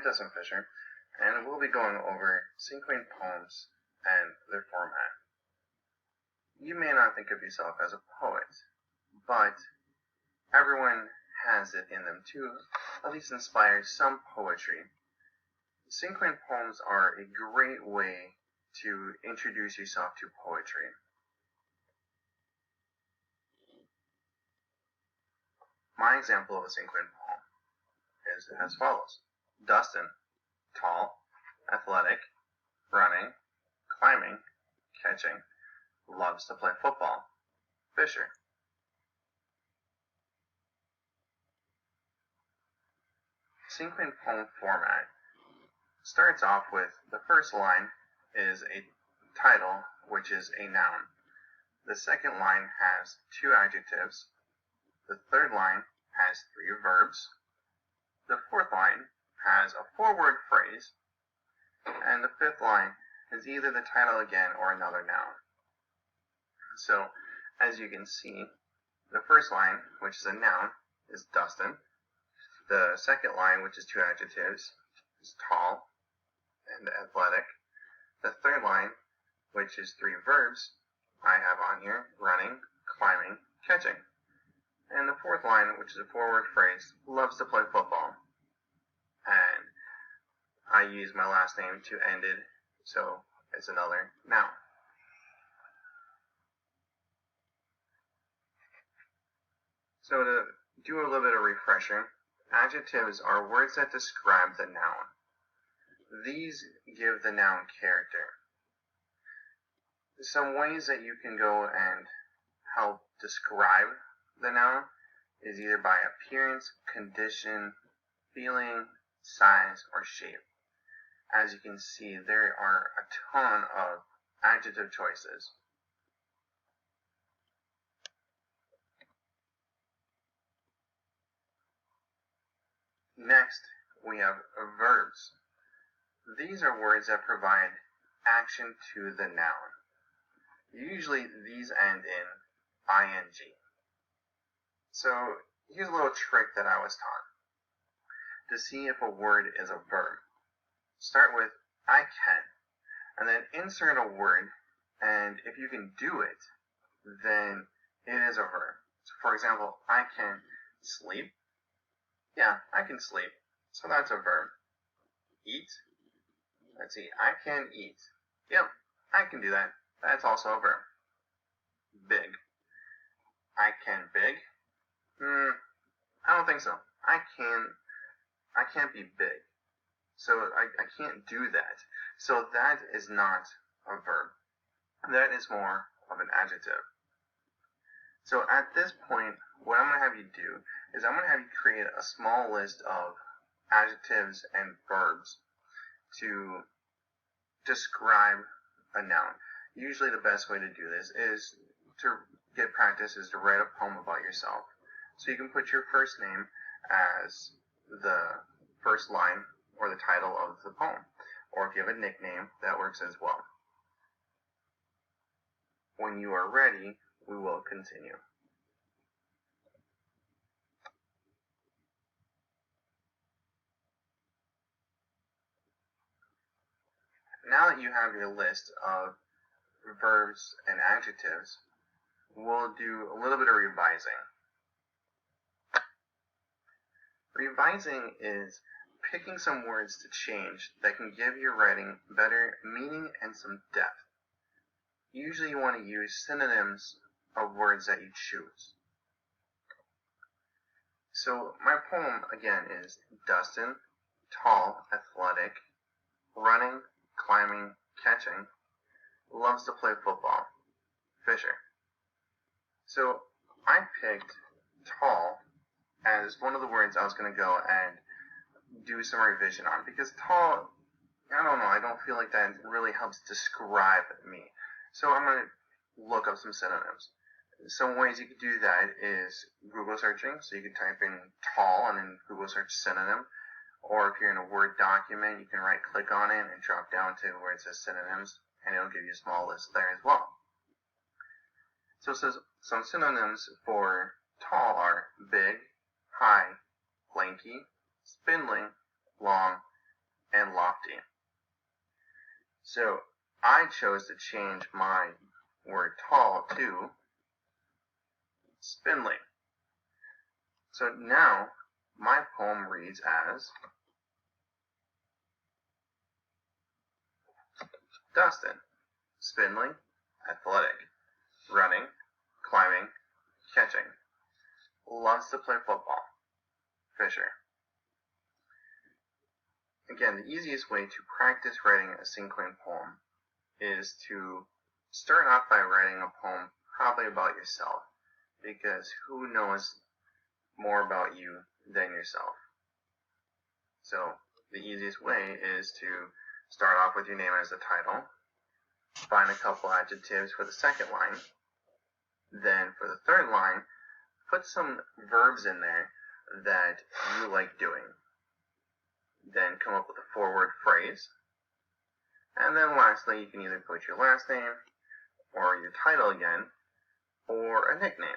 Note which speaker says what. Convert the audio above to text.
Speaker 1: I'm Dustin Fisher, and we'll be going over Cinquain poems and their format. You may not think of yourself as a poet, but everyone has it in them to at least inspire some poetry. Cinquain poems are a great way to introduce yourself to poetry. My example of a cinquain poem is as follows. Dustin, tall, athletic, running, climbing, catching, loves to play football. Fisher. Cinquain poem format starts off with the first line is a title, which is a noun. The second line has two adjectives. The third line has three verbs. The fourth line has a four-word phrase. And the fifth line is either the title again or another noun. So, as you can see, the first line, which is a noun, is Dustin. The second line, which is two adjectives, is tall and athletic. The third line, which is three verbs, I have on here, running, climbing, catching. And the fourth line, which is a four-word phrase, loves to play football. And I use my last name to end it, so it's another noun. So to do a little bit of refresher, adjectives are words that describe the noun. These give the noun character. Some ways that you can go and help describe the noun is either by appearance, condition, feeling, size, or shape. As you can see, there are a ton of adjective choices. Next, we have verbs. These are words that provide action to the noun. Usually, these end in ing. So, here's a little trick that I was taught to see if a word is a verb. Start with I can, and then insert a word, and if you can do it, then it is a verb. So for example, I can sleep. Yeah, I can sleep. So that's a verb. Eat. Let's see, I can eat. Yep, I can do that. That's also a verb. Big. I can big. I don't think so. I can't be big. So I can't do that. So that is not a verb. That is more of an adjective. So at this point, what I'm going to have you do is I'm going to have you create a small list of adjectives and verbs to describe a noun. Usually the best way to do this is to get practice is to write a poem about yourself. So you can put your first name as the first line or the title of the poem. Or if you have a nickname, that works as well. When you are ready, we will continue. Now that you have your list of verbs and adjectives, we'll do a little bit of revising. Revising is picking some words to change that can give your writing better meaning and some depth. Usually you want to use synonyms of words that you choose. So my poem again is Dustin, tall, athletic, running, climbing, catching, loves to play football. Fisher. So I picked tall as one of the words I was going to go and do some revision on, because tall, I don't know, I don't feel like that really helps describe me. So I'm going to look up some synonyms. Some ways you could do that is Google searching, so you can type in tall and then Google search synonym, or if you're in a Word document, you can right click on it and drop down to where it says synonyms, and it'll give you a small list there as well. So it says some synonyms for tall are big, high, lanky, spindly, long, and lofty. So I chose to change my word tall to spindly. So now my poem reads as Dustin, spindly, athletic, running, climbing, catching, loves to play football, Fisher. Again, the easiest way to practice writing a cinquain poem is to start off by writing a poem probably about yourself, because who knows more about you than yourself? So the easiest way is to start off with your name as the title, find a couple adjectives for the second line, then for the third line, put some verbs in there that you like doing. Then come up with a 4-word phrase. And then lastly, you can either put your last name, or your title again, or a nickname.